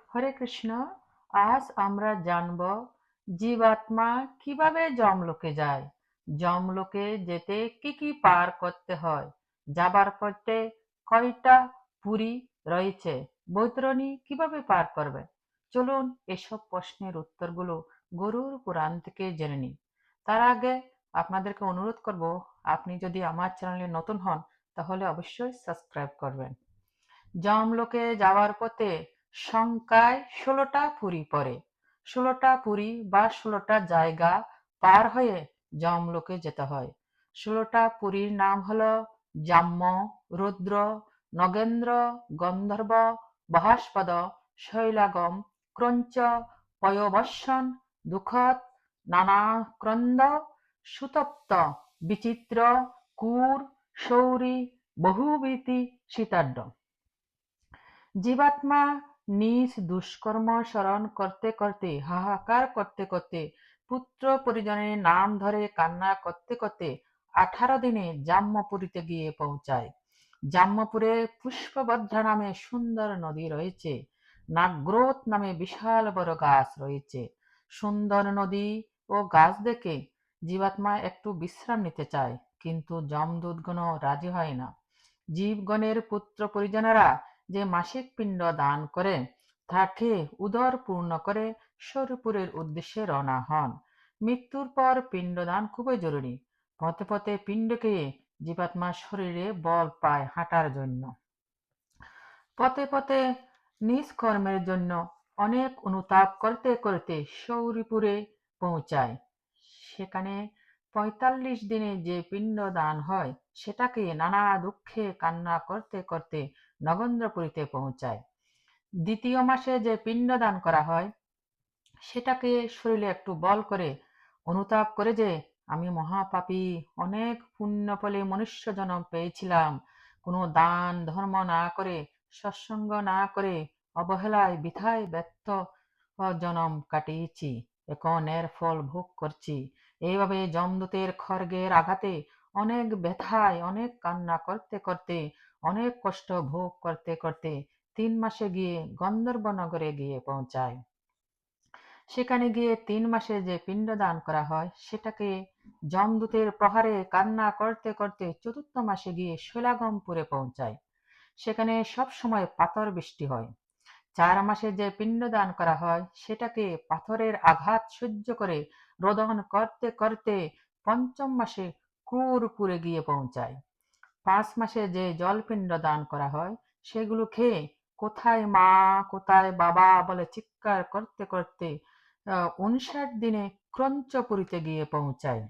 হরে কৃষ্ণ। আজ আমরা জানব জীবাত্মা কিভাবে যমলোকে যায়, যমলোকে যেতে কি কি পার করতে হয়, যাবার পথে কয়টা পুরী রয়েছে, বৈতরণী কিভাবে পার করবে। চলুন এসব প্রশ্নের উত্তরগুলো গরুর পুরাণ থেকে জেনে নিই। তার আগে আপনাদেরকে অনুরোধ করব, আপনি যদি আমার চ্যানেলে নতুন হন তাহলে অবশ্যই সাবস্ক্রাইব করবেন। যমলোকে যাওয়ার পথে সংখ্যায় 16টা পুরী পড়ে। 16টা পুরী বা 16টা জায়গা পার হয়ে যমলোকে যেতে হয়। 16টা পুরীর নাম হলো জাম্য, রুদ্র, নগেন্দ্র, গন্ধর্ব, বহাস্পদ, শৈলাগম, ক্রঞ্চ, পয়বস্যন, দুঃখদ, নানাক্রন্দ, সুতপ্ত, বিচিত্র, কুর, শৌরী, বহুবীতি, সীতাঢ্য। জীবাত্মা নিজ দুষ্কর্ম স্মরণ করতে করতে, হাহাকার করতে করতে, পুত্র পরিজনের নাম ধরে কান্না করতে করতে 18 দিনে জাম্যপুরীতে গিয়ে পৌঁছায়। জাম্যপুরে পুষ্পবদ্ধা নামে সুন্দর নদী রয়েছে। নাগ্রোত নামে বিশাল বড় গাছ রয়েছে। সুন্দর নদী ও গাছ দেখে জীবাত্মা একটু বিশ্রাম নিতে চায়, কিন্তু যমদূতগণ রাজি হয় না। জীবগণের পুত্র পরিজনেরা যে মাসিক পিণ্ড দান করে তাকে উদর পূর্ণ করে শরীরপুরের উদ্দেশ্যে রওনা হন। মৃত্যুর পর পিণ্ডদান খুবই জরুরি। পথে পথে পিণ্ড খেয়ে জীবাত্মা শরীরে বল পায় হাঁটার জন্য। পথে পথে নিজ কর্মের জন্য অনেক অনুতাপ করতে করতে শৌরিপুরে পৌঁছায়। সেখানে 45 দিনে যে পিণ্ড দান হয় সেটাকে নানা দুঃখে কান্না করতে করতে নগেন্দ্রপুরীতে পৌঁছায়। দ্বিতীয় মাসে যে পিণ্ড দান করা হয় সেটাকে শরীরে একটু বল করে অনুতাপ করে যে আমি মহাপাপী, অনেক পুণ্য ফলে মনুষ্য জন্ম পেয়েছিলাম, কোনো দান ধর্ম না করে, সৎসঙ্গ না করে, অবহেলায় বৃথায় ব্যর্থ জনম কাটিয়েছি, এখন এর ফল ভোগ করছি। এইভাবে যমদূতের খড়গের আঘাতে অনেক ব্যথায় অনেক কান্না করতে করতে অনেক কষ্ট ভোগ করতে করতে 3 মাসে গিয়ে গন্ধর্ব নগরে গিয়ে পৌঁছায়। সেখানে গিয়ে 3 মাসে যে পিণ্ডদান করা হয় সেটাকে যমদূতের প্রহারে কান্না করতে করতে 4র্থ মাসে গিয়ে শৈলাগমপুরে পৌঁছায়। সেখানে সব সময় পাথর বৃষ্টি হয়। 4 মাসে যে পিণ্ডদান করা হয় সেটাকে পাথরের আঘাত সহ্য করে রোদন করতে করতে 5ম মাসে ক্রুরপুরে গিয়ে পৌঁছায়। 5 মাসে যে জলপিণ্ড দান করা হয় সেগুলো খেয়ে কোথায় মা কোথায় বাবা বলে চিৎকার করতে করতে 59 দিনে ক্রঞ্চপুরীতে গিয়ে পৌঁছায়।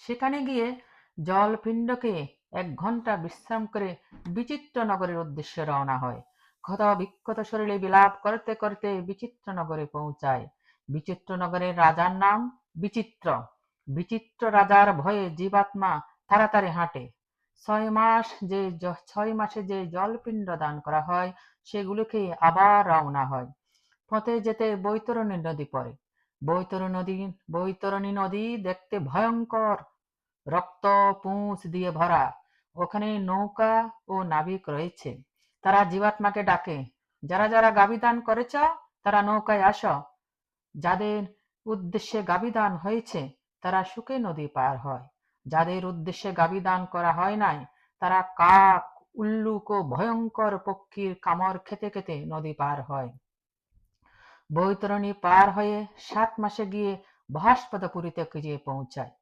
সেখানে গিয়ে জলপিণ্ডকে 1 ঘন্টা বিশ্রাম করে বিচিত্র নগরের উদ্দেশ্যে রওনা হয়। ক্ষত বিক্ষত শরীরে বিলাপ করতে করতে বিচিত্র নগরে পৌঁছায়। বিচিত্র নগরের রাজার নাম বিচিত্র। বিচিত্র রাজার ভয়ে জীবাত্মা তাড়াতাড়ি হাঁটে। 6 মাসে যে জলপিণ্ড দান করা হয় সেগুলোকে আবার রওনা হয়। পথে যেতে বৈতরণী নদী পড়ে। বৈতরণী নদী দেখতে ভয়ঙ্কর, রক্ত পুঁজ দিয়ে ভরা। ওখানে নৌকা ও নাবিক রয়েছে। তারা জীবাত্মাকে ডাকে, যারা যারা গাবিদান করেছ তারা নৌকায় আসো। যাদের উদ্দেশ্যে গাবিদান হয়েছে তারা সুখে নদী পার হয়। যাদের উদ্দেশ্যে গাবিদান করা হয় নাই তারা কাক, উল্লুক ও ভয়ঙ্কর পক্ষীর কামড় খেতে খেতে নদী পার হয়। বৈতরণী পার হয়ে 7 মাসে গিয়ে বহাস্পদপুরীতে গিয়ে পৌঁছায়।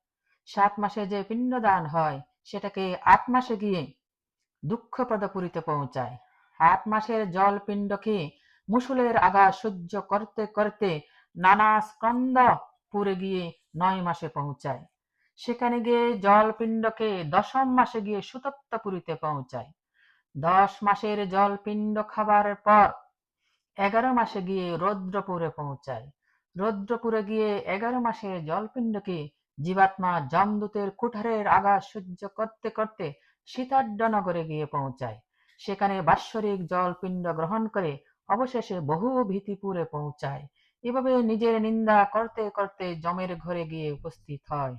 7 মাসে যে পিণ্ডদান হয় সেটাকে 8 মাসে গিয়ে দুঃখপদপুরীতে পৌঁছায়। 8 মাসের জল পিণ্ড খেয়ে মুসুলের আঘাত সহ্য করতে করতে নানা স্কন্দ পুরে গিয়ে 9 মাসে পৌঁছায়। সেখানে গিয়ে জল পিণ্ডকে 10ম মাসে গিয়ে সুতপ্তপুরীতে পৌঁছায়। 10 মাসের জল পিণ্ড খাবার পর 11 মাসে গিয়ে রৌদ্রপুরে পৌঁছায়। রৌদ্রপুরে গিয়ে 11 মাসের জলপিণ্ডকে জীবাত্মা যমদূতের কুঠারের আঘাত সহ্য করতে করতে সীতাঢ্য নগরে গিয়ে পৌঁছায়। সেখানে বাৎসরিক জলপিণ্ড গ্রহণ করে অবশেষে বহু ভীতিপুরে পৌঁছায়। এভাবে নিজের নিন্দা করতে করতে যমের ঘরে গিয়ে উপস্থিত হয়।